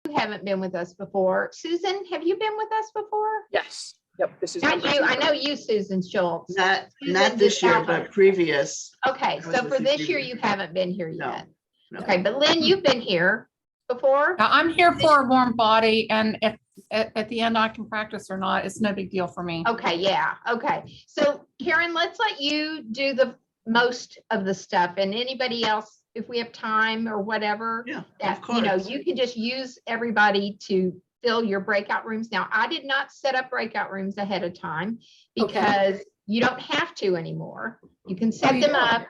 you haven't been with us before. Susan, have you been with us before? Yes. Yep. This is Not you. I know you, Susan Schultz. Not Susan this year, Discalco. but previous. Okay, I was so with for you this year, previous. you haven't been here No, yet. no. Okay, but Lynn, you've been here before? Now, I'm here for a warm body, and if at the end I can practice or not, it's no big deal for me. Okay, yeah, okay. So Karen, let's let you do the most of the stuff, and anybody else, if we have time or whatever. Yeah, that, of you know, course. you can just use everybody to fill your breakout rooms. Now, I did not set up breakout rooms ahead of time because you don't have to anymore. You can set them up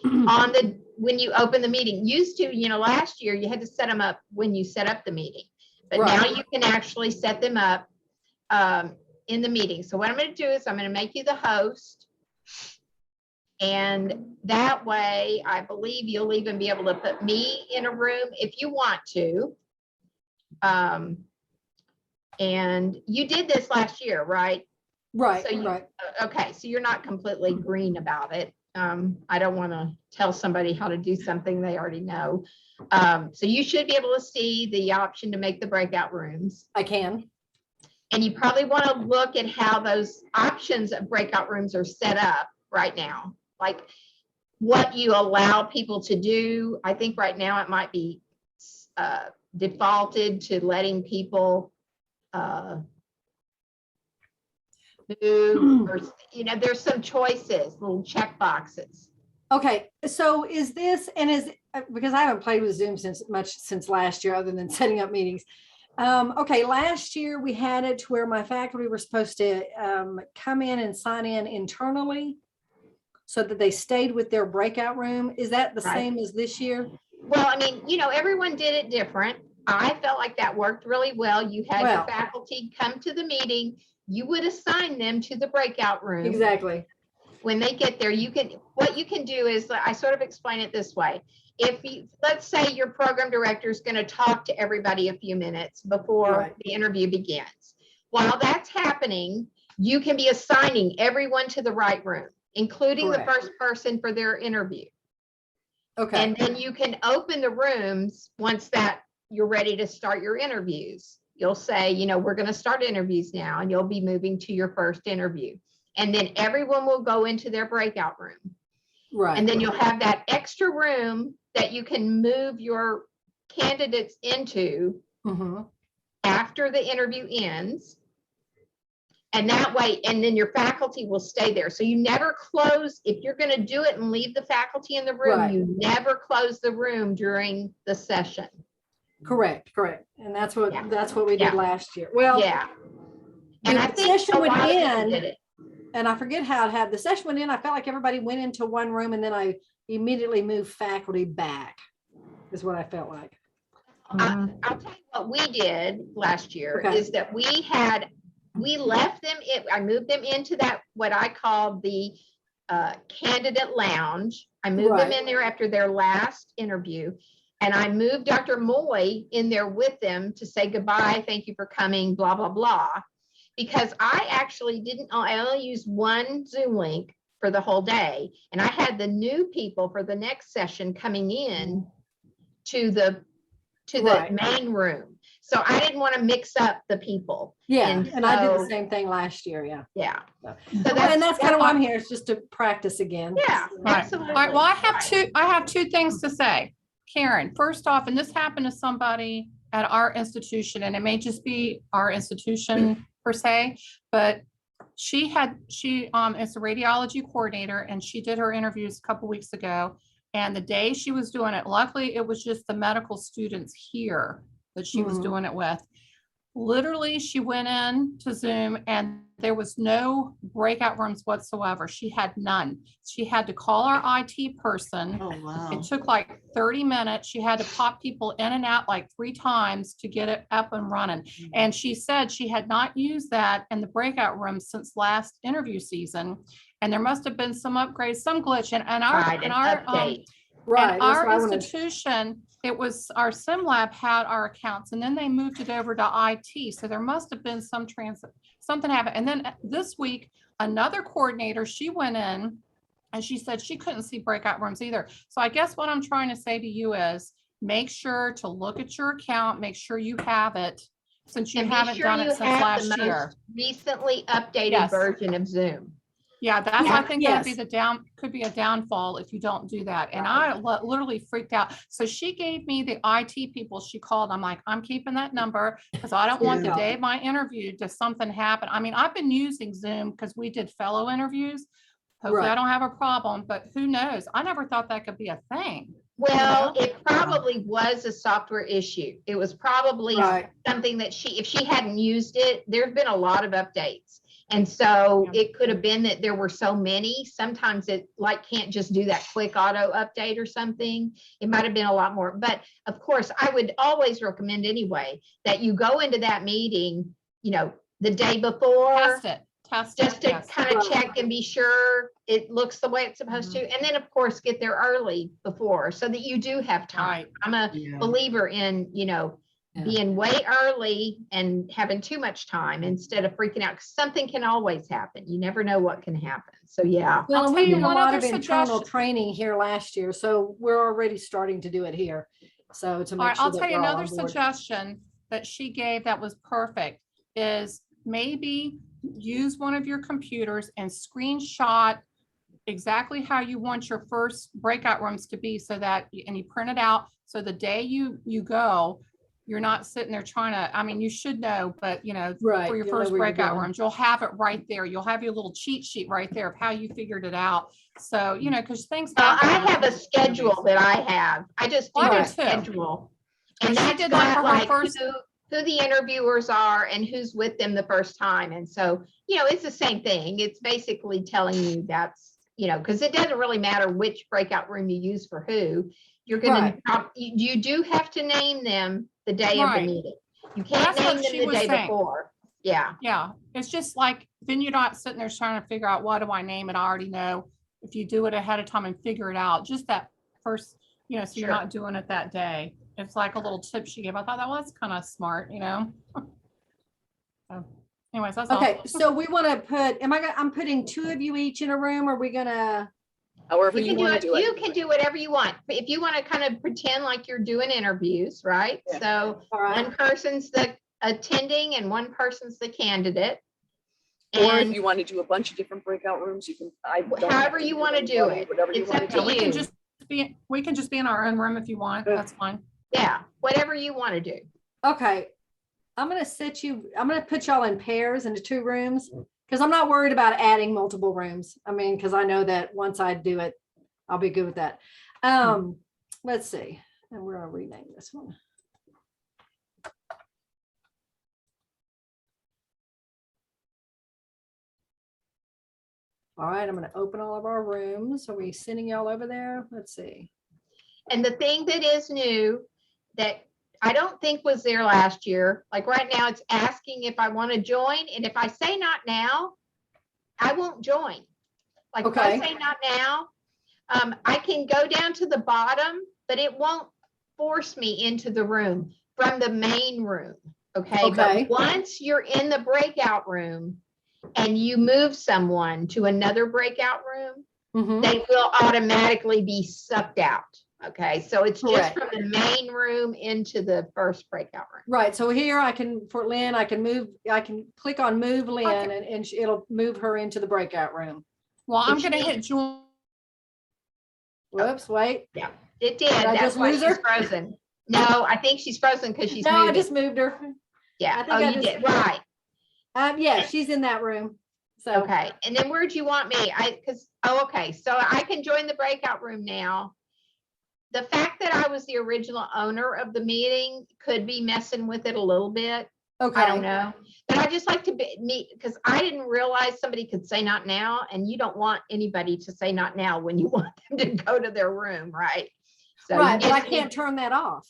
on when you open the meeting. Used to, you know, last year you had to set them up when you set up the meeting, but now you can actually set them up in the meeting. So what I'm going to do is I'm going to make you the host. And that way, I believe you'll even be able to put me in a room if you want to. And you did this last year, right? Right, So right. Okay, so you're not completely green about it. I don't want to tell somebody how to do something they already know. So you should be able to see the option to make the breakout rooms. I can. And you probably want to look at how those options of breakout rooms are set up right now. Like what you allow people to do. I think right now it might be defaulted to letting people move, or, you know, there's some choices, little check boxes. Okay, so is this, and is, because I haven't played with Zoom since last year, other than setting up meetings. Okay, last year we had it to where my faculty were supposed to come in and sign in internally so that they stayed with their breakout room. Is that the same as this year? Well, I mean, you know, everyone did it different. I felt like that worked really well. You had your faculty come to the meeting. You would assign them to the breakout room. Exactly. When they get there, what you can do is, I sort of explain it this way. If you, let's say your program director is going to talk to everybody a few minutes before the interview begins. While that's happening, you can be assigning everyone to the right room, including the first person for their interview. Okay. And then you can open the rooms once that you're ready to start your interviews. You'll say, you know, we're going to start interviews now, and you'll be moving to your first interview. And then everyone will go into their breakout room. Right. And then you'll have that extra room that you can move your candidates into after the interview ends. And that way, and then your faculty will stay there. So you never close, if you're going to do it and leave the faculty in the room, you never close the room during the session. Correct. And that's what we did last year. Well, and I think session would end, and I forget how it had the session went in. I felt like everybody went into one room, and then I immediately moved faculty back, is what I felt like. I'll tell you what we did last year is that we left them, I moved them into that, what I call the candidate lounge. I moved them in there after their last interview. And I moved Dr. Moy in there with them to say goodbye, thank you for coming, blah, blah, blah. Because I only used one Zoom link for the whole day. And I had the new people for the next session coming in to the main room. So I didn't want to mix up the people. Yeah, and I did the same thing last year, Yeah. So that's kind of why I'm here, is just to practice again. Yeah, absolutely. All right, well, I have two things to say. Karen, first off, and this happened to somebody at our institution, and it may just be our institution per se, but she is a radiology coordinator, and she did her interviews a couple weeks ago. And the day she was doing it, luckily it was just the medical students here that she was doing it with. Literally, she went in to Zoom and there was no breakout rooms whatsoever. She had none. She had to call our IT person. Oh, wow. It took like 30 minutes. She had to pop people in and out like 3 times to get it up and running. And she said she had not used that in the breakout room since last interview season. And there must have been some upgrades, some glitch. And our institution, it was our sim lab had our accounts, and then they moved it over to IT. So there must have been something happened. And then this week, another coordinator, she went in and she said she couldn't see breakout rooms either. So I guess what I'm trying to say to you is make sure to look at your account, make sure you have it, since you And be haven't sure done you it since have last the year. most recently updated Yes. version of Zoom. Yeah, that's, Yeah, I think that'd be yes. could be a downfall if you don't do that. And Right. I literally freaked out. So she gave me the IT people she called. I'm like, I'm keeping that number because I don't want the Yeah. day of my interview to something happen. I mean, I've been using Zoom because we did fellow interviews. Hopefully I Right. don't have a problem, but who knows? I never thought that could be a thing. Well, You know? it probably was a software issue. It was probably Right. something that if she hadn't used it, there's been a lot of updates. And so Yeah. it could have been that there were so many. Sometimes it like can't just do that quick auto update or something. It might have been a lot more. But of course, I would always recommend anyway that you go into that meeting, you know, the day before. Test it. Just to Yes. kind of Right. check and be sure it looks the way it's supposed Mm-hmm. to. And then of course, get there early before so that you do have time. Right. I'm a Yeah. believer in, you know, Yeah. being way early and having too much time instead of freaking out. 'Cause something can always happen. You never know what can happen. So yeah. Well, I'll and tell we you did a one lot other of internal suggestion. training here last year, so we're already starting to do it here. So to All make right, sure I'll that tell you we're all another on board. suggestion that she gave that was perfect is maybe use one of your computers and screenshot exactly how you want your first breakout rooms to be so that, and you print it out. So the day you go, you're not sitting there trying to, I mean, you should know, but you know, Right, for your you'll know first where you're breakout going. rooms, you'll have it right there. You'll have your little cheat sheet right there of how you figured it out. So, you know, because things Well, I happen. have a schedule that I have. I just do I do a too. schedule. But And she that's did that got for her like first. who the interviewers are and who's with them the first time. And so, you know, it's the same thing. It's basically telling you that's, you know, because it doesn't really matter which breakout room you use for who. You're going to, you do have to name them the day of the Right. meeting. You can't That's name what them she the was day saying. before. Yeah. Yeah, it's just like, then you're not sitting there trying to figure out what do I name it? I already know. If you do it ahead of time and figure it out, just that first, you know, so you're Sure. not doing it that day. It's like a little tip she gave. I thought that was kind of smart, you know? So anyways, that's Okay, all. so we want to put, I'm putting 2 of you each in a room, or are we gonna? However You you can do want it. to do it. You can do whatever you want. If you want to kind of pretend like you're doing interviews, right? Yeah. So All right. one person's the attending and one person's the candidate. Or if And you want to do a bunch of different breakout rooms, you can. however you want to do it. Whatever you It's want up to to do. We can you. just be in our own room if you want. Yeah. That's fine. Yeah, whatever you want to do. Okay, I'm gonna put y'all in pairs into 2 rooms, because I'm not worried about adding multiple rooms. I mean, because I know that once I do it, I'll be good with that. Let's see, and we're gonna rename this one. All right, I'm gonna open all of our rooms. Are we sending y'all over there? Let's see. And the thing that is new that I don't think was there last year, like right now, it's asking if I want to join. And if I say not now, I won't join. Like if I Okay. say not now, I can go down to the bottom, but it won't force me into the room from the main room. Okay. Okay. But once you're in the breakout room and you move someone to another breakout room, Mhm. they will automatically be sucked out. Okay. So it's just Correct. from the main room into the first breakout room. Right, so here for Lynn, I can click on move Lynn, Okay. and it'll move her into the breakout room. Well, I'm Which going to means- hit join. Whoops, wait. It did. I That's just why lose she's her? frozen. No, I think she's frozen because she's No, moving. I just moved her. Yeah. I think Oh, I you just- did. Right. Yeah, she's in that room. So, Okay. And then where'd you want me? Okay. So I can join the breakout room now. The fact that I was the original owner of the meeting could be messing with it a little bit. okay. I don't know. But I just like to meet because I didn't realize somebody could say not now, and you don't want anybody to say not now when you want them to go to their room, right? So Right, you but I just can't need- turn that off.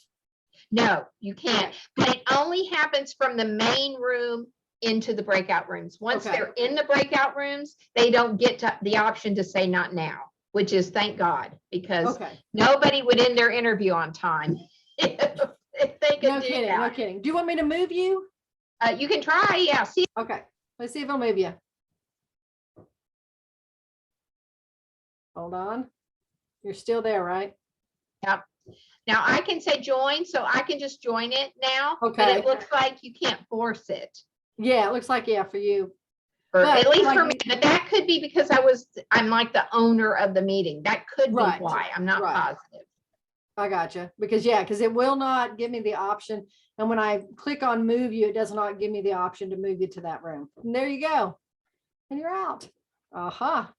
No, you can't. But it only happens from the main room into the breakout rooms. Once Okay. they're in the breakout rooms, they don't get the option to say not now, which is thank God, because Okay, nobody would end their interview on time if they could no do kidding, no that. kidding. Do you want me to move you? You can try, yeah. See, Okay, let's see if I'll move you. Hold on. You're still there, right? yep. Now I can say join, so I can just join it now. But Okay. it looks like you can't force it. Yeah, it looks like, yeah, for you. Or But at least like for me, but that could be because I'm like the owner of the meeting. That could be Right, why. I'm not right. positive. I gotcha. Because it will not give me the option. And when I click on move you, it does not give me the option to move you to that room. And there you go. And you're out. Aha.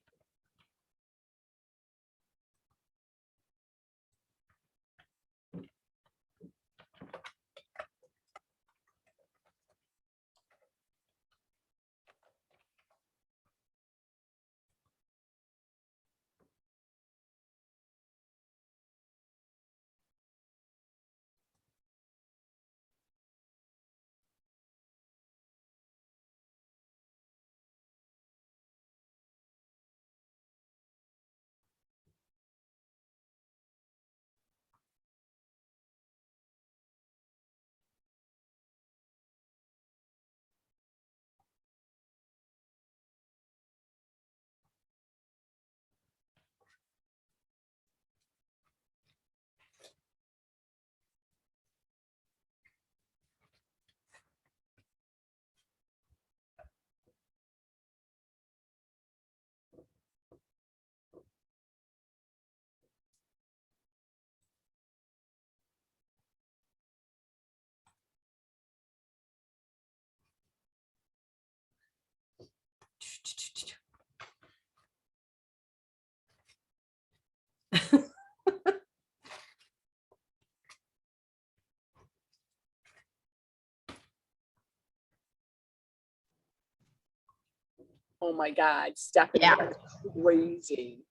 Oh my God, Stephanie, Yeah. that's crazy.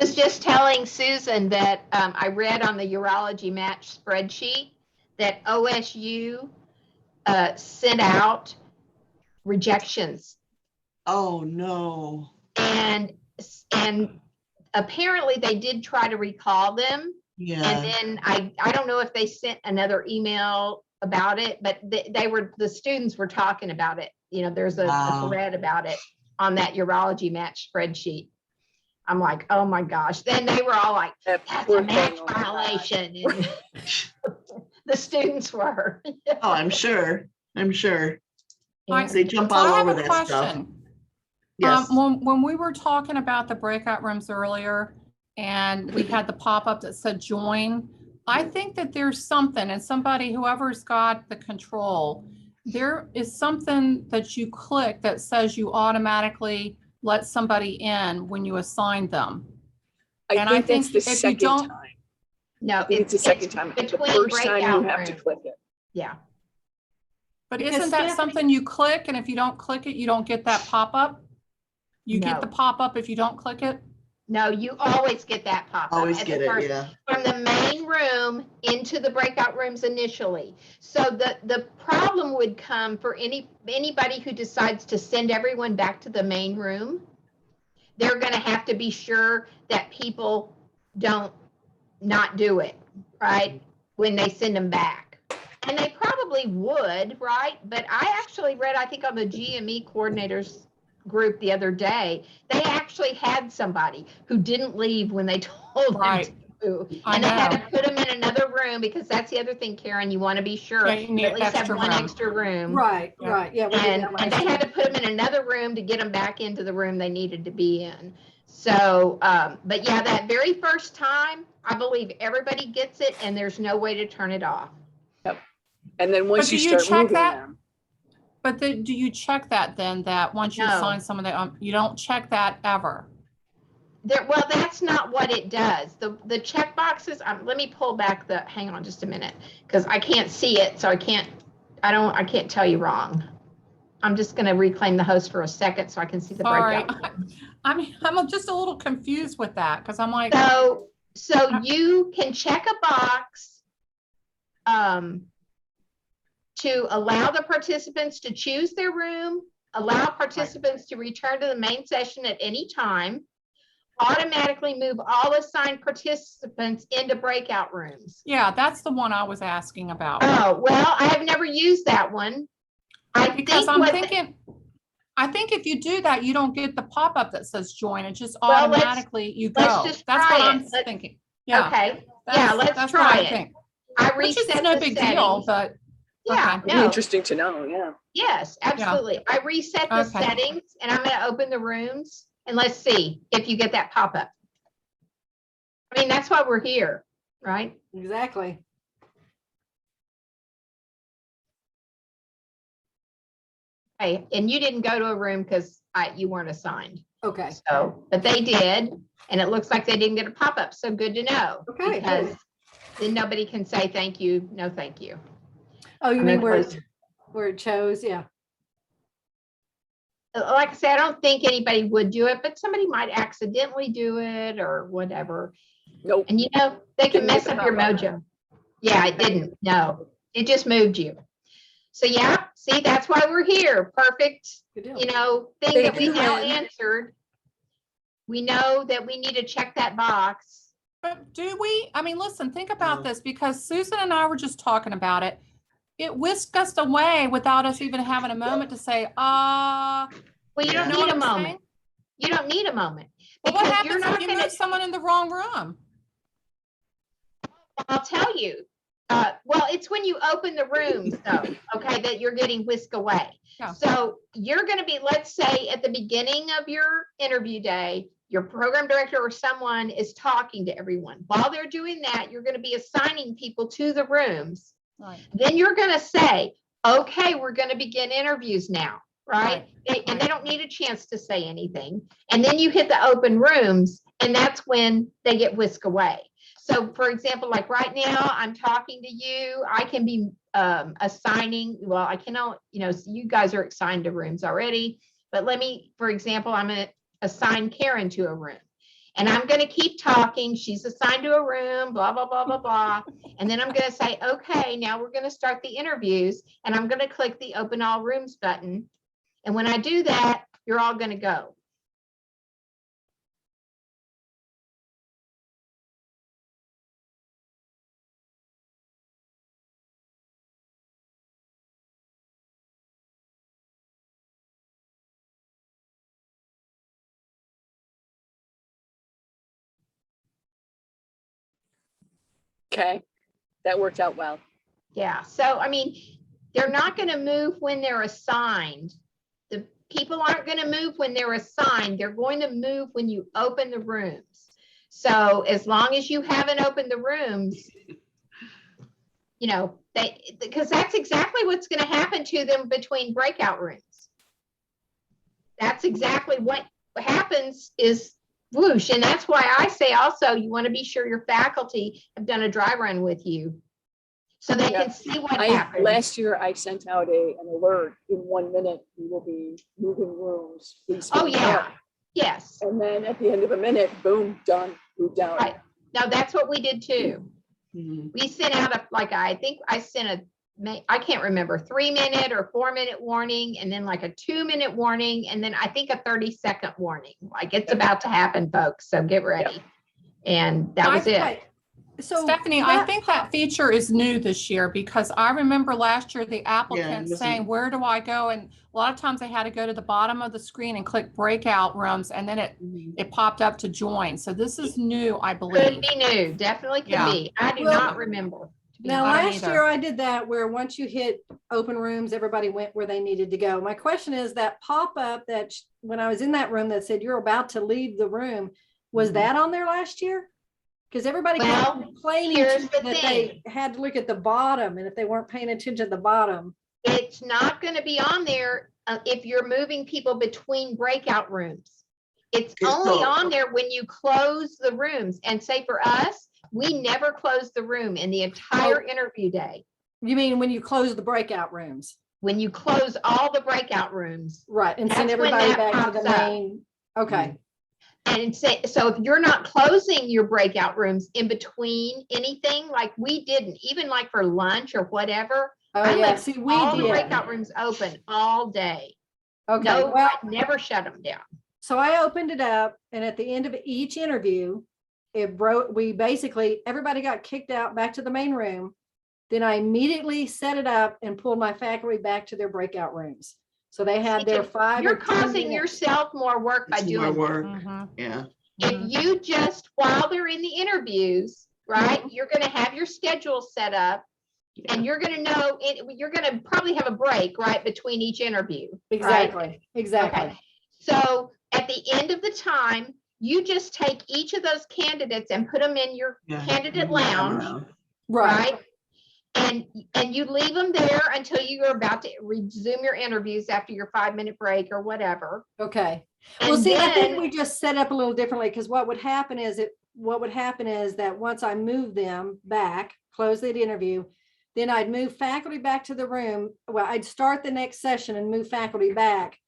I was just telling Susan that I read on the urology match spreadsheet that OSU sent out rejections, Oh, no. and apparently they did try to recall them. And Yeah. then I don't know if they sent another email about it, but the students were talking about it. You know, there's a Wow. thread about it on that urology match spreadsheet. I'm like, oh my gosh. Then they were all like, That that's poor a match thing, oh my God. violation. And the students were. Oh, I'm sure. I'm sure. And- They jump So all I have over a that stuff. question. Yes. When we were talking about the breakout rooms earlier and we had the pop-up that said join, I think that there's something, and somebody, whoever's got the control, there is something that you click that says you automatically let somebody in when you assign them. And I I think that's think the if you second don't- time. No, I think it's the second time. The between first time you breakout have to rooms. click it. Yeah. But Because isn't that Stephanie- something you click, and if you don't click it, you don't get that pop-up? You get No. the pop-up if you don't click it? No, you always get that pop up. Always get it, yeah. From the main room into the breakout rooms initially. So the problem would come for anybody who decides to send everyone back to the main room. They're going to have to be sure that people don't not do it, right? When they send them back. And they probably would, right? But I actually read, I think on the GME coordinators group the other day, they actually had somebody who didn't leave when they told Right. them to. I And they had know. to put them in another room, because that's the other thing, Karen, you want to be sure Yeah, you you need at least have extra one room. extra room. Right, Yeah. right. Yeah. we did And, that and last they year. had to put them in another room to get them back into the room they needed to be in. So, but yeah, that very first time, I believe everybody gets it and there's no way to turn it off. And then once do you you start check moving that? them, But do you check that then, that once you No. assign someone, that you don't check that ever? Well, that's not what it does. The check boxes, let me pull back hang on just a minute, because I can't see it, so I can't tell you wrong. I'm just going to reclaim the host for a second so I can see the Sorry. breakout. I'm just a little confused with that, because I'm like, So you can check a box to allow the participants to choose their room, allow participants to return to the main session at any time, automatically move all assigned participants into breakout rooms. yeah, that's the one I was asking about. Oh, well, I have never used that one. Because I'm thinking, I think if you do that, you don't get the pop-up that says join. It just Well, let's- automatically you let's go. just That's try what it. I'm Let's- thinking. Yeah. Okay, yeah, let's that's what try I it. think. I Which is reset no the big deal, settings. but Yeah, It'd be no, interesting to know, yeah. yes, absolutely. I reset the Okay. settings and I'm gonna open the rooms and let's see if you get that pop-up. I mean, that's why we're here, right? Exactly. Hey, and you didn't go to a room because you weren't assigned. Okay. So, but they did, and it looks like they didn't get a pop-up, so good to know. Okay, Because good. then nobody can say thank you, no thank you. Oh, you I'm mean gonna close- where it chose? Yeah. Like I said, I don't think anybody would do it, but somebody might accidentally do it or whatever. Nope. And you know, they can Didn't get mess the up your pop-up. mojo. Yeah, it didn't. No, it just moved you. So yeah, see, that's why we're here. Perfect, Good deal. you know, thing Thank that we you, now Lynn. answered. We know that we need to check that box. But do we? I mean, listen, think about No. this, because Susan and I were just talking about it. It whisked us away without us even having a moment to say, Well, you Yeah. don't know need what a I'm moment. saying? You don't need a moment. Well, what Because you're happens if not you gonna, move someone in the wrong room? I'll tell you. Well, it's when you open the rooms though, okay, that you're getting whisked away. Yeah. So you're gonna be, let's say at the beginning of your interview day, your program director or someone is talking to everyone. While they're doing that, you're gonna be assigning people to the rooms. Right. Then you're gonna say, okay, we're gonna begin interviews now, right? And they don't need a chance to say anything. And then you hit the open rooms and that's when they get whisked away. So for example, like right now, I'm talking to you, I can be assigning, well, I cannot, you know, so you guys are assigned to rooms already, but let me, for example, I'm gonna assign Karen to a room. And I'm gonna keep talking, she's assigned to a room, blah, blah, blah, blah, blah. And then I'm gonna say, okay, now we're gonna start the interviews, and I'm gonna click the open all rooms button. And when I do that, you're all gonna go. Okay, that worked out well. Yeah, so I mean, they're not gonna move when they're assigned. The people aren't gonna move when they're assigned. They're going to move when you open the rooms. So as long as you haven't opened the rooms, you know, because that's exactly what's gonna happen to them between breakout rooms. That's exactly what happens is whoosh. And that's why I say also, you wanna be sure your faculty have done a dry run with you. So they Yeah. can see what happens. Last year I sent out an alert in 1 minute, we will be moving rooms. Please Oh, speak up. yeah, yes. And then at the end of a minute, boom, done, moved out. Right. Now, that's what we did too. Mhm. We sent out I think I sent I can't remember, 3-minute or 4-minute warning, and then like a 2-minute warning, and then I think a 30-second warning. Like it's about to happen, folks, so get ready. And that was it. So Stephanie, I think that feature is new this year, because I remember last year the applicant wasn't- saying, where do I go? And a lot of times they had to go to the bottom of the screen and click breakout rooms, and then it popped up to join. So this is new, I Could believe. be new, definitely could Yeah. be. I do Well, not remember. to be Now, I don't honest. last either. year I did that where once you hit open rooms, everybody went where they needed to go. My question is that pop-up that when I was in that room that said you're about to leave the room, was Mhm. that on there last year? Because everybody Well, kept complaining here's to the me that thing. they had to look at the bottom, and if they weren't paying attention at the bottom. It's not going to be on there if you're moving people between breakout rooms. It's Okay, only so- on there when you close the rooms. And say for us, we never close the room in the entire interview day. You mean when you close the breakout rooms? When you close all the breakout rooms, Right, and send That's when everybody that back to the pops up. main. Okay, and say, so if you're not closing your breakout rooms in between anything, like we didn't, even like for lunch or whatever, oh I yeah, left see, we all the did. breakout rooms open all day. Okay, No, well, I never shut them down. so I opened it up, and at the end of each interview, it broke. We basically, everybody got kicked out back to the main room. Then I immediately set it up and pulled my faculty back to their breakout rooms. So they had their 5 You're or 10 causing minutes. yourself more work by It's more doing that. work, Mhm. yeah. If you just, while they're in the interviews, right, you're going to have your schedule set up and you're going to know it, you're going to probably have a break right between each interview. Exactly, Right? exactly. Okay. So at the end of the time, you just take each of those candidates and put them in your candidate lounge, Right. and you leave them there until you're about to resume your interviews after your 5-minute break or whatever. Okay. And Well, see, I think then- we just set up a little differently, because what would happen is that once I move them back, close the interview, then I'd move faculty back to the room. Well, I'd start the next session and move faculty back.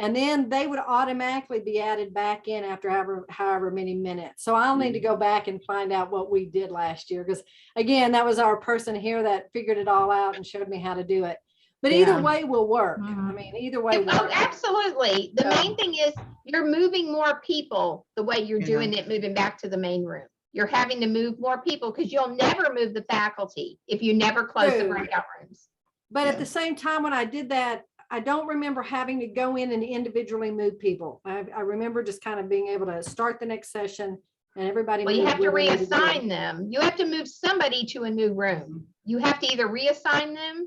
And then they would automatically be added back in after however many minutes. So I'll need to go back and find out what we did last year. Because again, that was our person here that figured it all out and showed me how to do it. But either way will work. I mean, either way. Oh, absolutely. The main thing is you're moving more people the way you're doing it, moving back to the main room. You're having to move more people because you'll never move the faculty if you never close the breakout rooms. But at the same time, when I did that, I don't remember having to go in and individually move people. I remember just kind of being able to start the next session and everybody. Well, you have to reassign them. You have to move somebody to a new room. You have to either reassign them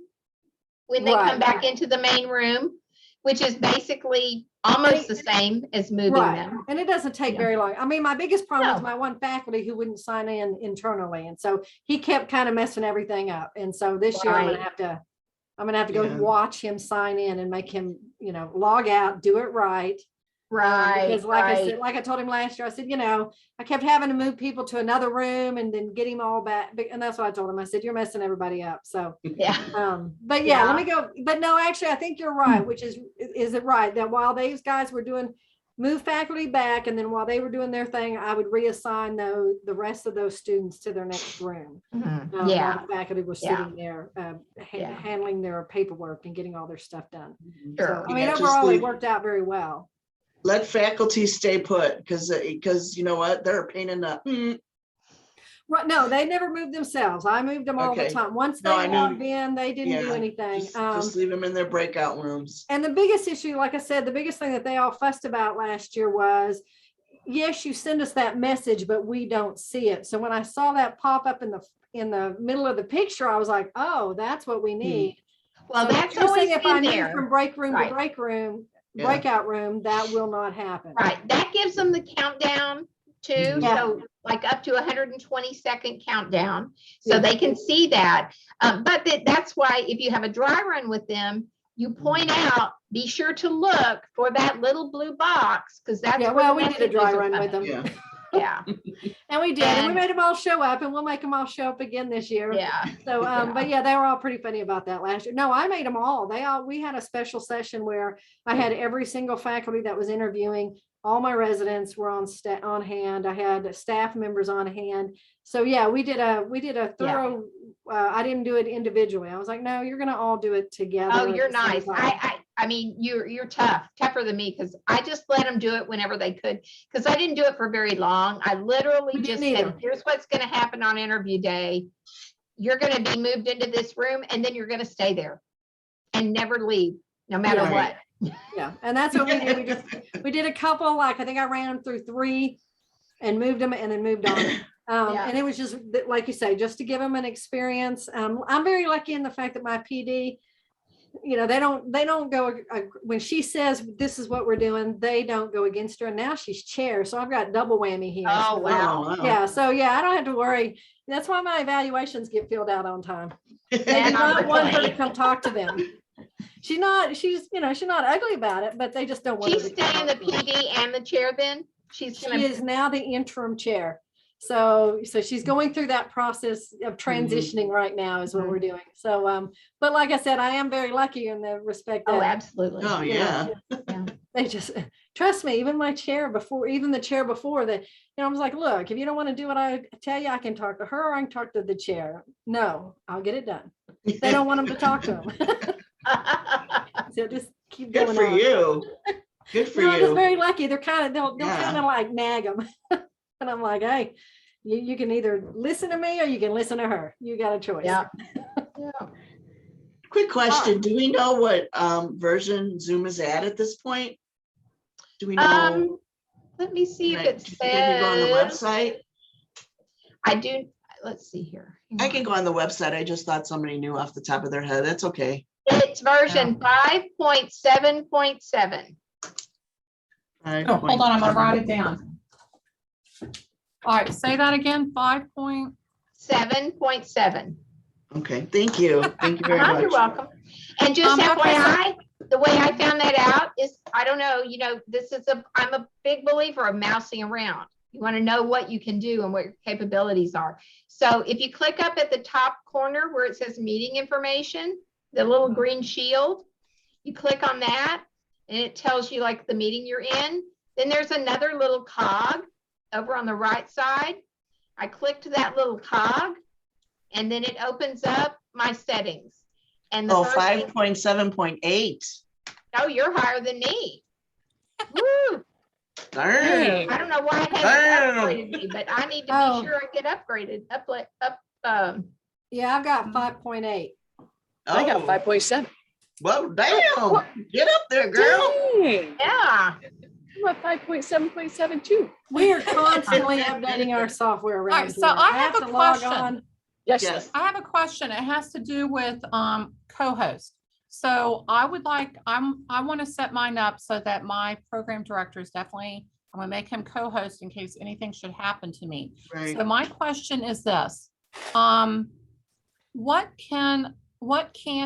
when they come back into the main room, which is basically almost the same as moving them. And it doesn't take very long. I mean, my biggest problem was my one faculty who wouldn't sign in internally. And so he kept kind of messing everything up. And so this year I'm going to have to go watch him sign in and make him, log out, do it right. Right. Because I said, like I told him last year, I said, I kept having to move people to another room and then get him all back. And that's what I told him. I said, you're messing everybody up. So, but let me go. But no, actually, I think you're right, which is it right that while these guys were move faculty back, and then while they were doing their thing, I would reassign the rest of those students to their next room. While the faculty was sitting there handling their paperwork and getting all their stuff done. Sure. So, I mean, overall, it worked out very well. Let faculty stay put, because you know what, they're a pain in the. Right, no, they never moved themselves. I moved them all the time. Once they logged in, they didn't do anything. Just leave them in their breakout rooms. And the biggest issue, like I said, the biggest thing that they all fussed about last year was, yes, you send us that message, but we don't see it. So when I saw that pop up in the middle of the picture, I was like, oh, that's what we need. Well, so that's always if I been move there. from break room to break room, breakout room, that will not happen. Right. That gives them the countdown too. So like up to 120-second countdown. So they can see that. But that's why if you have a dry run with them, you point out, be sure to look for that little blue box, because that's well, we did a dry run with them. Yeah. And we did. And we made them all show up, and we'll make them all show up again this year. Yeah. So, but they were all pretty funny about that last year. No, I made them all. We had a special session where I had every single faculty that was interviewing. All my residents were on hand. I had staff members on hand. So we did a thorough. I didn't do it individually. I was like, no, you're going to all do it together. Oh, you're nice. I mean, you're tougher than me, because I just let them do it whenever they could, because I didn't do it for very long. I literally just said, here's what's going to happen on interview day. You're going to be moved into this room, and then you're going to stay there and never leave, no matter what. Yeah, and that's what we did. We did a couple, like I think I ran them through 3 and moved them and then moved on. And it was just like you say, just to give them an experience. I'm very lucky in the fact that my PD, they don't go when she says this is what we're doing, they don't go against her. And now she's chair, so I've got double whammy here. Oh, wow. Yeah, so I don't have to worry. That's why my evaluations get filled out on time. They do not want her to come talk to them. She's not ugly about it, but they just don't want. She's staying the PD and the chair. Then she is now the interim chair. So she's going through that process of transitioning right now is what we're doing. So, but like I said, I am very lucky in the respect that. Oh, absolutely. Oh, yeah. They just trust me. Even the chair before that, I was like, look, if you don't want to do what I tell you, I can talk to her or I can talk to the chair. No, I'll get it done. They don't want them to talk to them. So just keep going. Good for you. Good for you. I'm just very lucky. They'll kind of like nag them. And I'm like, hey, you can either listen to me or you can listen to her. You got a choice. Yeah. Quick question. Do we know what version Zoom is at this point? Do we know? Let me see if Right. it Do you think I can go on the says. website? I do, let's see here. I can go on the website. I just thought somebody knew off the top of their head. That's okay. It's version 5.7.7. Oh, hold on, I'm gonna write it down. All right, say that again, 5 point. 7.7. Okay, thank you. Thank you very You're much. welcome. And just Okay, FYI, the way I found that out is, I don't know, I'm a big believer of mousing around. You want to know what you can do and what your capabilities are. So if you click up at the top corner where it says meeting information, the little green shield, you click on that and it tells you like the meeting you're in. Then there's another little cog over on the right side. I clicked that little cog and then it opens up my settings. And the 5.7.8. Oh, you're higher than me. Woo. Darn. I don't know why I haven't upgraded me, but I need to be sure I get upgraded. Yeah, I've got 5.8. I got Oh, 5.7. well, damn. Get up there, girl. Dang. Yeah. I'm at 5.7.7 We are constantly updating our software around All right, so here. I have a to log question. on. Yes. Yes. I have a question. It has to do with co-host. So I want to set mine up so that my program director is definitely, I'm gonna make him co-host in case anything should happen to me. Right. So my question is this, what can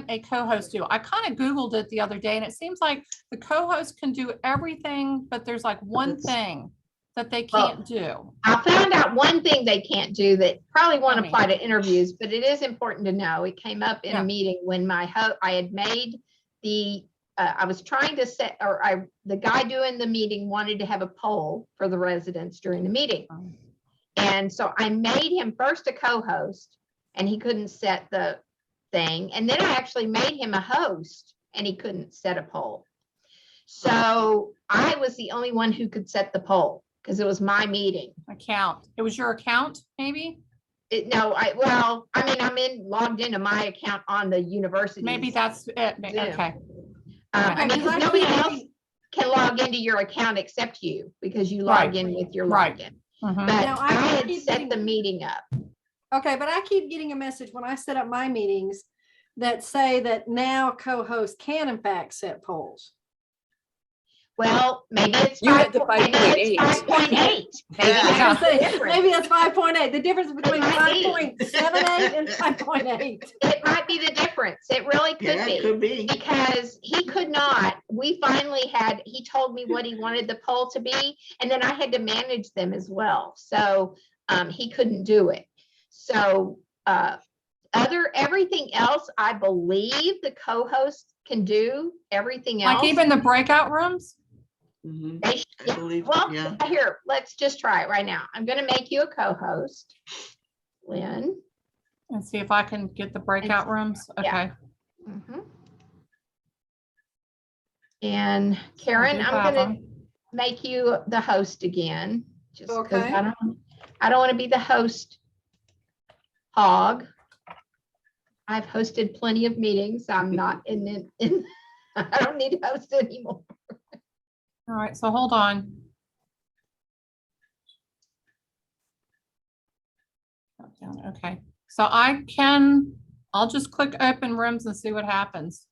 a co-host do? I kind of Googled it the other day and it seems like the co-host can do everything, but there's like one thing that they can't do. I found out one thing they can't do that probably won't Tell me. apply to interviews, but it is important to know. It came up in Yeah. a meeting when I had made I was trying to set, the guy doing the meeting wanted to have a poll for the residents during the meeting. And so I made him first a co-host and he couldn't set the thing. And then I actually made him a host and he couldn't set a poll. So I was the only one who could set the poll because it was my meeting. Account. It was your account, maybe? I'm logged into my account on the university. Maybe that's it. Zoom. Okay. Nobody else can log into your account except you because you log Right. in with your Right. login. Mhm. But Now, I had keep set getting- the meeting up. Okay, but I keep getting a message when I set up my meetings that say that now co-hosts can in fact set polls. Well, maybe it's You had the 5.8. 5.8. Maybe Yeah. that's the difference. Maybe that's 5.8. The difference between might be. 5.78 and 5.8. It might be the difference. It really could Yeah, be. it could be. Because he could not, he told me what he wanted the poll to be, and then I had to manage them as well. So he couldn't do it. So everything else, I believe the co-host can do everything else. Like even the breakout rooms? Mhm. They sh- I believe, Well, yeah. here, let's just try it right now. I'm going to make you a co-host, Lynn. And see if I can get the breakout rooms. Yeah. Okay. Mhm. And Karen, do I'm have going to make you the host again. Just 'cause Okay. I don't want to be the host hog. I've hosted plenty of meetings. I'm not in I don't need to host anymore. All right, so hold on. Okay, so I'll just click open rooms and see what happens.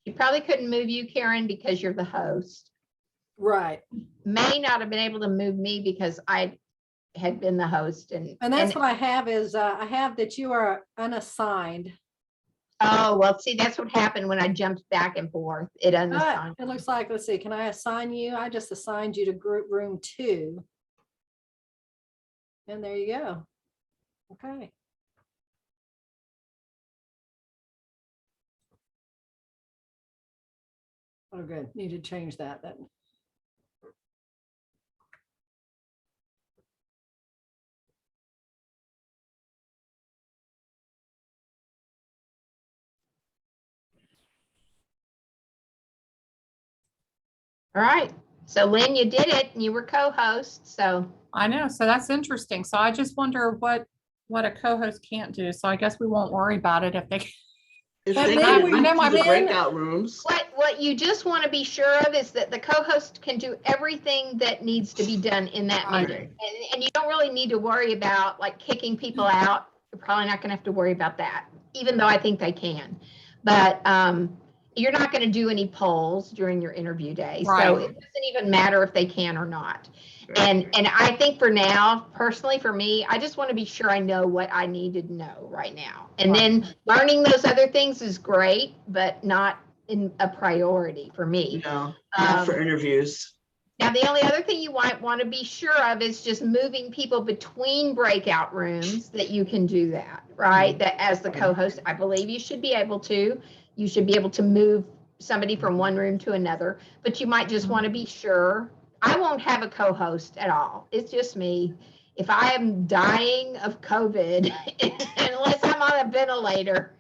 You probably couldn't move you, Karen, because you're the host. Right. May not have been able to move me because I had been the host. And That's what I have is I have that you are unassigned. Oh, well, see, that's what happened when I jumped back and forth. It unassigned. It looks like, let's see, can I assign you? I just assigned you to group room 2. And there you go. Okay. Oh, good. Need to change that then. All right. So Lynn, you did it and you were co-host. So I know, so that's interesting. So I just wonder what what a co-host can't do, so I guess we won't worry about it if they. If But they then can we- reach then my the man- breakout rooms. What you just want to be sure of is that the co-host can do everything that needs to be done in that Right. meeting. And you don't really need to worry about like kicking people out. You're probably not gonna have to worry about that, even though I think they can. But you're not gonna do any polls during your interview day. So Right. it doesn't even matter if they can or not. And I think for now, personally for me, I just want to be sure I know what I need to know right now. And then learning those other things is great, but not in a priority for me. No, not for interviews. Now, the only other thing you might want to be sure of is just moving people between breakout rooms, that you can do that, right? That as the co-host, I believe you should be able to. You should be able to move somebody from one room to another, but you might just want to be sure. I won't have a co-host at all. It's just me. If I am dying of COVID, unless I'm on a ventilator,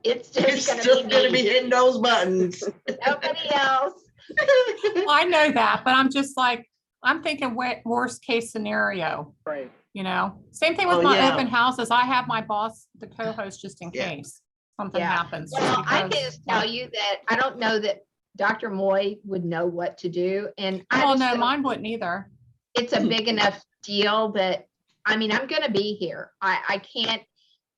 it's You're just still going gonna to be be hitting those buttons. nobody else. I know that, but I'm just like, I'm thinking worst case scenario, Right. you know? Same thing with Oh, my yeah. open houses. I have my boss, the co-host, just in Yeah. case something Yeah. happens. just Well, I can because, just tell you that I don't know that Dr. Moy would know what to do. And I Oh, just no, don't mine wouldn't either. it's a big enough deal that, I mean, I'm going to be here. I can't,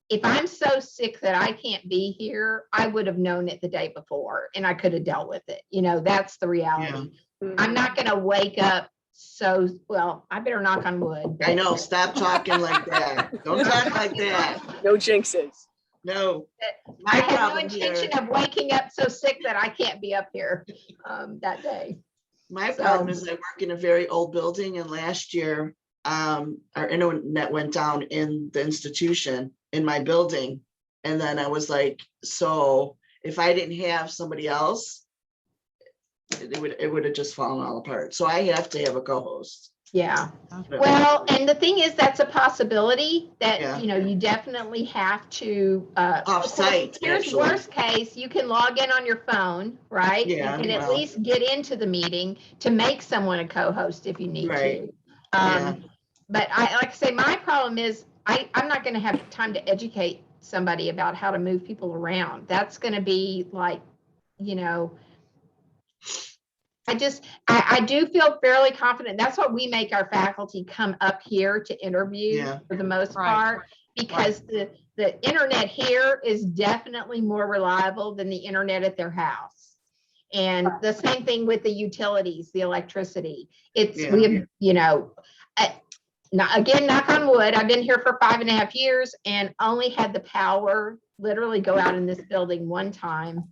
if I'm so sick that I can't be here, I would have known it the day before and I could have dealt with it. You know, that's the reality. I'm not going to wake up so, well, I better knock on wood. I know, stop talking like that. Don't talk like that. No jinxes. No. I My have no problem here, intention of waking up so sick that I can't be up here that day. my so- problem is I work in a very old building, and last year, our internet went down in the institution in my building. And then I was like, so if I didn't have somebody else, it would have just fallen all apart. So I have to have a co-host. Yeah. Well, and the thing is, that's a possibility that, Yeah. you know, you definitely have to. Off-site, Here's actually. worst case, you can log in on your phone, right? Yeah, You can at well. least get into the meeting to make someone a co-host if you need Right. to. Yeah. But like I say, my problem is I'm not going to have time to educate somebody about how to move people around. That's going to be like, you know, I do feel fairly confident. That's what we make our faculty come up here to interview Yeah. for the most Right. part, because the internet here is definitely more reliable than the internet at their house. And the same thing with the utilities, the electricity. We have, you know, again, knock on wood, I've been here for 5.5 years and only had the power literally go out in this building one time.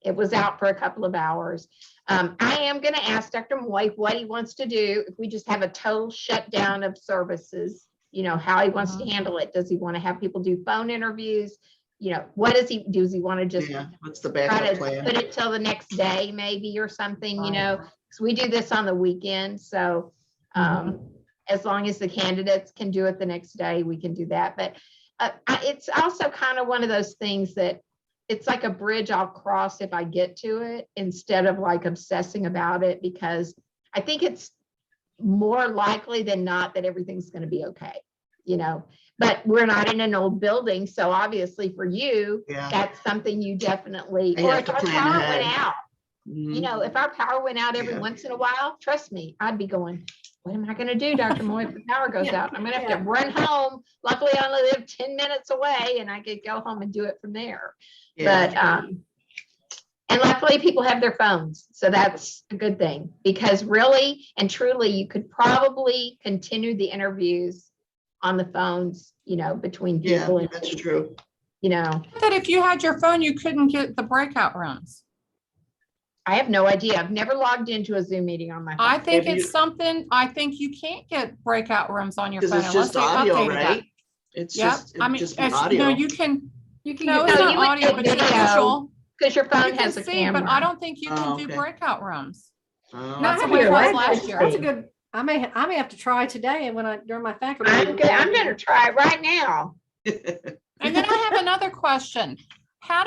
It was out for a couple of hours. I am going to ask Dr. Moy what he wants to do if we just have a total shutdown of services, you know, how he wants to handle it. Does he want to have people do phone interviews? You know, what does he do? Does he want to just Yeah, what's the try backup to plan? put it till the next day maybe or something, you Right. know? Because we do this on the weekend. So as long as the candidates can do it the next day, we can do that. But it's also kind of one of those things that it's like a bridge I'll cross if I get to it, instead of like obsessing about it, because I think it's more likely than not that everything's going to be okay, you know. But we're not in an old building, so obviously for you, Yeah. that's something you definitely, I or have if to our plan power ahead. went out, Mhm. you know, if our power went out every Yeah. once in a while, trust me, I'd be going, what am I going to do, Dr. Moy, if the power goes out? I'm going to have to run home. Luckily, I only live 10 minutes away and I could go home and do it from there. Yeah. But, and luckily people have their phones. So that's a good thing, because really and truly, you could probably continue the interviews on the phones, you know, between Yeah, people and, that's true. you know, That if you had your phone, you couldn't get the breakout rooms. I have no idea. I've never logged into a Zoom meeting on my phone. I think Maybe it's something, I think you can't get breakout rooms on your Because phone it's unless just they audio, updated that. right? It's Yep, just, I mean, just be as, audio. you can, You can no, get it's No, not you would audio, get but it's video. visual. Because your You phone can has a see, but I camera. don't think you can Oh, do okay. breakout rooms. Oh. That's the I way it hear was that. last year. That's a good, I may have to try today when during my faculty. I'm meeting. good. I'm going to try it right now. And then I have another question. how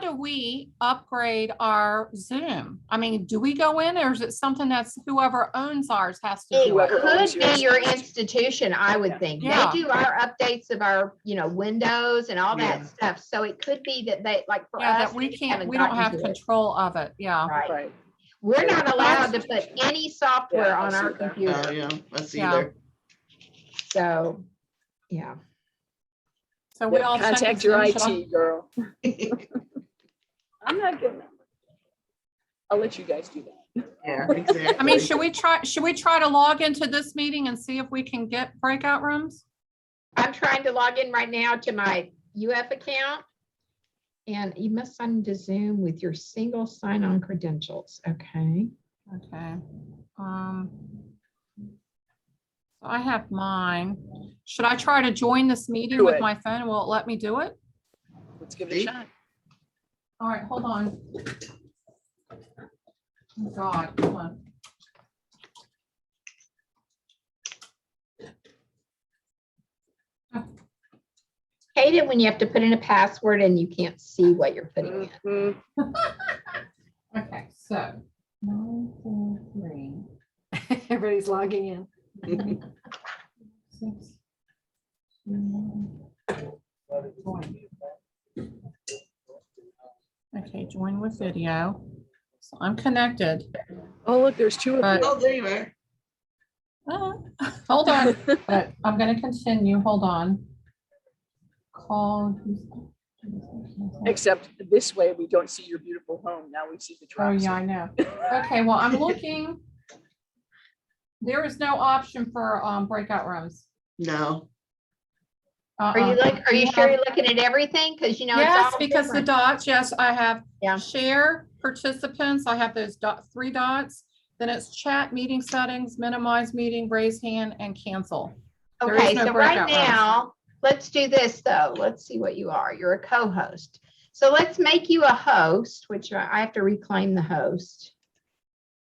do we upgrade our Zoom? I mean, do we go in, or is it something that's whoever owns ours has to It do it? Whoever owns could be yours your has to. institution, I would think. Yeah. They do our updates of our, Windows and all that Yeah. stuff. So it could be that they, like for Yeah, us. that we just can't, haven't we don't gotten have to it. control of it. Yeah. Right. Right. We're not allowed to That's- put any software Yeah, on us our either. computer. Oh, yeah, us Yeah. either. So, yeah. So we Yeah, all check contact the your Zoom. Should I- IT girl. I'm not getting that. I'll let you guys do that. Yeah, exactly. I mean, should we try to log into this meeting and see if we can get breakout rooms? I'm trying to log in right now to my UF account. And you must sign into Zoom with your single sign-on credentials. Okay. Okay. So I have mine. Should I try to join this meeting Do with it. my phone? Will it let me do it? Let's give it a See? shot. All right, hold on. Oh God, hold on. Hate it when you have to put in a password and you can't see what you're putting in. Mhm. Okay, so 943. Everybody's logging in. 6, 2, 1. Okay, join with video. So I'm connected. Oh, look, there's two of But- you. Oh, there you are. Hold on, but I'm gonna continue. Hold on. Call. Except this way, we don't see your beautiful home. Now we see the Oh, drops. yeah, I know. Okay, well, I'm looking. There is no option for breakout rooms. No. Are you sure you're looking at everything? Because it's Yes, all because the different. dots, yes, I have Yeah. share participants. I have those three dots. Then it's chat, meeting settings, minimize meeting, raise hand, and cancel. There is Okay, no so right breakout rooms. now, let's do this though. Let's see what you are. You're a co-host. So let's make you a host, which I have to reclaim the host.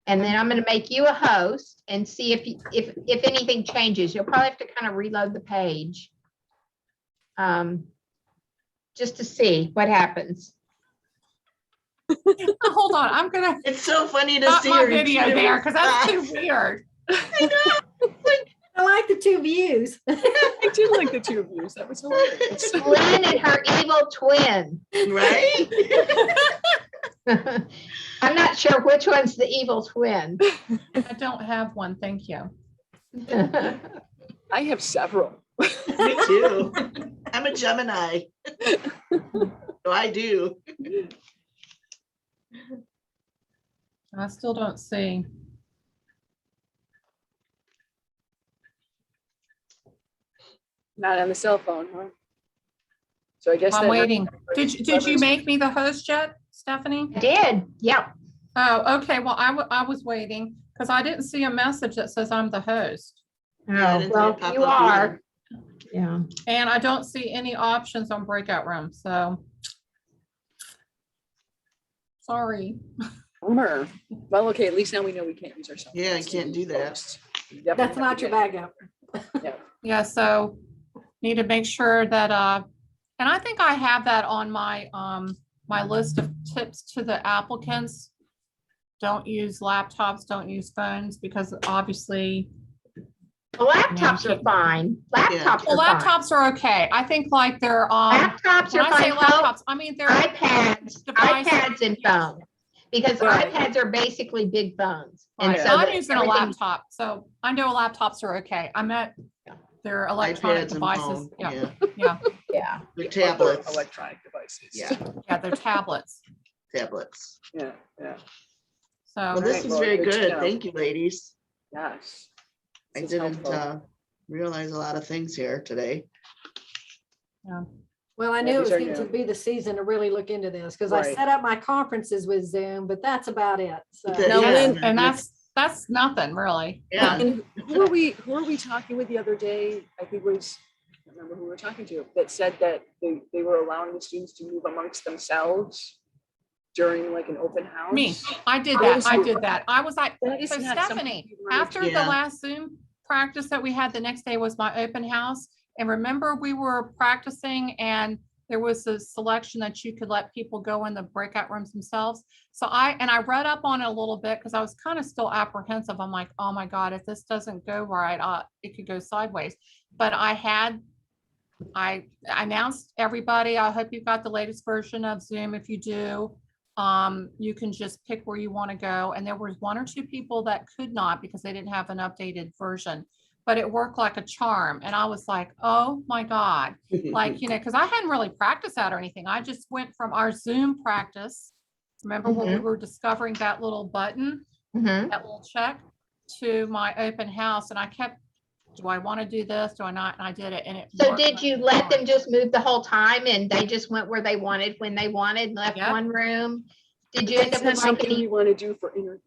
And then I'm going to make you a host and see if anything changes. You'll probably have to kind of reload the page. Just to see what happens. Hold on, I'm gonna It's so funny to stop see my her in video two there because that's too spots. weird. I like the two views. I did like the two of you. That was hilarious. Lynn and her evil twin. Right? I'm not sure which one's the evil twin. I don't have one, thank you. I have several. Me too. I'm a Gemini. So I do. I still don't see. Not on the cell phone, huh? So I guess I'm that- waiting. Did you make me the host yet, Stephanie? I did, yeah. Oh, okay. Well, I was waiting because I didn't see a message that says I'm the host. Yeah, I Oh, didn't see well, it pop you up are. either. Yeah. And I don't see any options on breakout rooms, so. Sorry. Bummer. Well, okay, at least now we know we can't use our cell Yeah, I phones to can't do use that. posts. We definitely That's have not to your get- backup. Yeah, so need to make sure that, and I think I have that on my, my list of tips to the applicants. Don't use laptops, don't use phones, because obviously, Well, laptops are fine. Laptops well, are fine. laptops are okay. I think like they're, Laptops when are I say fine. Phone- laptops, I mean, they're iPads, devices. iPads and phones. Because Right. iPads are basically big phones. And Right, so so I'm that using a everything- laptop, so I know laptops are okay. I meant they're electronic iPads and devices. phone. Yeah, Yeah. Yeah. They're Other tablets. Electronic devices. Yeah, yeah, they're tablets. tablets. Yeah, yeah, So, Well, this right, is well, very good to good. know. Thank you, ladies. yes. I This is didn't helpful. realize a lot of things here today. yeah. Well, I Yeah, knew it these was are getting to new. be the season to really look into this because I Right. set up my conferences with Zoom, but that's about it. So But Now, yeah, Lynn- And that's nothing really. Yeah. And who are we talking with the other day? I think it was, I can't remember who we were talking to, that said that they were allowing the students to move amongst themselves during like an open house. Me, I did Those that. I were- did that. I was like, That is so not something Stephanie, we wanted after to- the Yeah. last Zoom practice that we had, the next day was my open house. And remember, we were practicing and there was a selection that you could let people go in the breakout rooms themselves. So I read up on it a little bit because I was kind of still apprehensive. I'm like, oh my God, if this doesn't go right, it could go sideways. But I announced everybody, I hope you've got the latest version of Zoom. If you do, you can just pick where you want to go. And there was 1 or 2 people that could not because they didn't have an updated version, but it worked like a charm. And I was like, oh my God, like, because I hadn't really practiced that or anything. I just went from our Zoom practice. Remember when we were discovering that little button, that little check, to my open house. And I kept, do I want to do this? Do I not? And I did it. And it So worked did like you a let charm. them just move the whole time and they just went where they wanted when they wanted and left Yep. one room? Did you end That's up not with like something we any? want to do for interviews.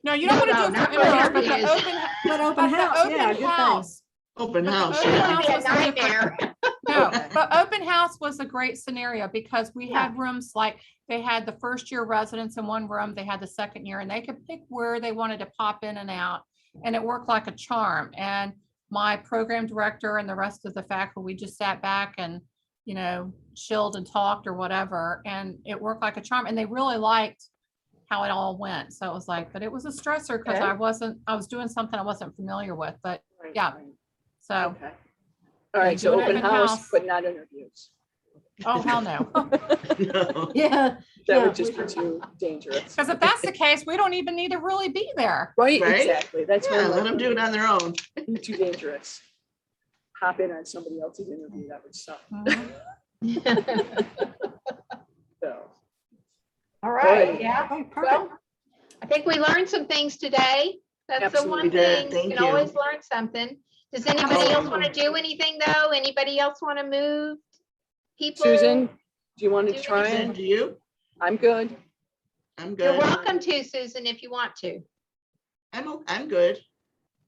No, you don't No, want to do not it for interviews, but the interviews. But open but the house, yeah, open good thing. house. Open But the house, open yeah. That would house be a was a different- nightmare. No, Okay. but open house was a great scenario because we had rooms like they had the first year residents in one room, they had the second year, and they could pick where they wanted to pop in and out. And it worked like a charm. And my program director and the rest of the faculty, we just sat back and, chilled and talked or whatever. And it worked like a charm. And they really liked how it all went. So it was like, but it was a stressor because Okay. I was doing something I wasn't familiar with, but Right, Yeah. right. so, Okay. All right, so do an open open house, house. but not interviews. oh, hell no. No. Yeah. That Yeah, would just we- be too dangerous. Because if that's the case, we don't even need to really be there. Right, Right? exactly. That's Yeah, one let them do it on their own. too dangerous. Hop in on somebody else's interview, that would suck. Mhm. So, All right, Good. yeah. Okay, perfect. Well, I think we learned some things today. That's the Absolutely one did. thing. Thank You can you. always learn something. Does anybody else want to Absolutely. do anything though? Anybody else want to move people? Susan, do you want to Do try Susan, it? do you? I'm good. I'm You're good. welcome to, Susan, if you want to. I'm good.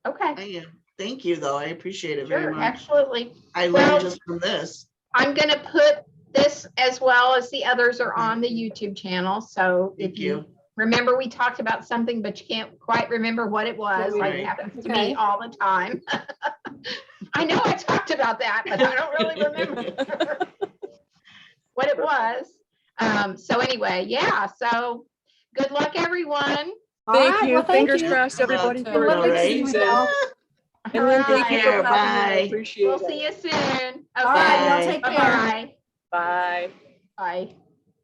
Okay, I am. Thank you, though. I appreciate it very sure, much. absolutely. I Well- learned just from this. I'm gonna put this as well as the others are on the YouTube channel. So Thank if you you. remember, we talked about something, but you can't quite remember what it was. Like Right. it happens to Okay. me all the time. I know I talked about that, but I don't really remember what it was. So anyway, yeah, so good luck, everyone. All Thank right, you. well, thank Fingers you. crossed, everybody, Good for luck the next season. y'all. And Lynn, thank you Take for care. popping in. I Bye. appreciate We'll it. see you soon. All right, y'all Okay. take care. Bye-bye. Bye. Bye.